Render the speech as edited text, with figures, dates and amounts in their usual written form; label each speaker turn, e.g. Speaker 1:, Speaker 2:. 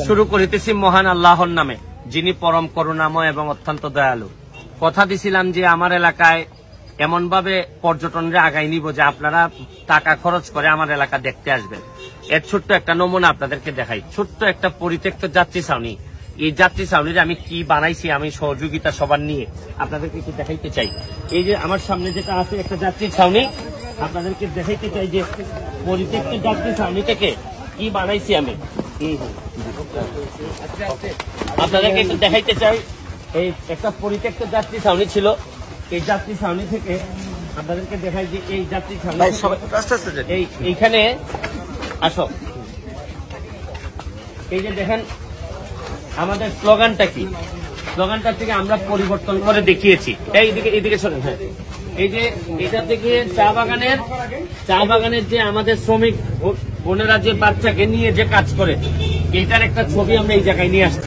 Speaker 1: শুরু করিতেছি মহান আল্লাহর নামে, যিনি পরম করুণাময় এবং অত্যন্ত দয়ালু। কথা দিছিলাম যে আমার এলাকায় এমন ভাবে পর্যটনরা আগাই নিব যে আপনারা টাকা খরচ করে আমার এলাকা দেখতে আসবেন। এর ছোট্ট একটা নমুনা আপনাদেরকে দেখাই। ছোট্ট একটা পরিত্যক্ত যাত্রী ছাউনি। এই যাত্রী ছাউনির আমি কি বানাইছি, আমি সহযোগিতা সবার নিয়ে আপনাদেরকে একটু দেখাইতে চাই। এই যে আমার সামনে যেটা আছে একটা যাত্রী ছাউনি, আপনাদেরকে দেখাইতে চাই যে পরিত্যক্ত যাত্রী ছাউনি থেকে কি বানাইছি আমি। আপনাদেরকে একটু দেখাইতে চাই। এই একটা পরিত্যক্ত যাত্রী ছাউনি ছিল, এই যাত্রী ছাউনি থেকে আপনাদেরকে দেখাই যে এই যাত্রী ছাউনি এইখানে আসো। এই যে দেখেন আমাদের স্লোগানটা কি, স্লোগানটা থেকে আমরা পরিবর্তন করে দেখিয়েছি। এইদিকে শোনেন। হ্যাঁ, এই যে এটা থেকে চা বাগানের যে আমাদের শ্রমিক বোনেরা যে বাচ্চাকে নিয়ে যে কাজ করে, এইটার একটা ছবি আমরা এই জায়গায় নিয়ে আসছি।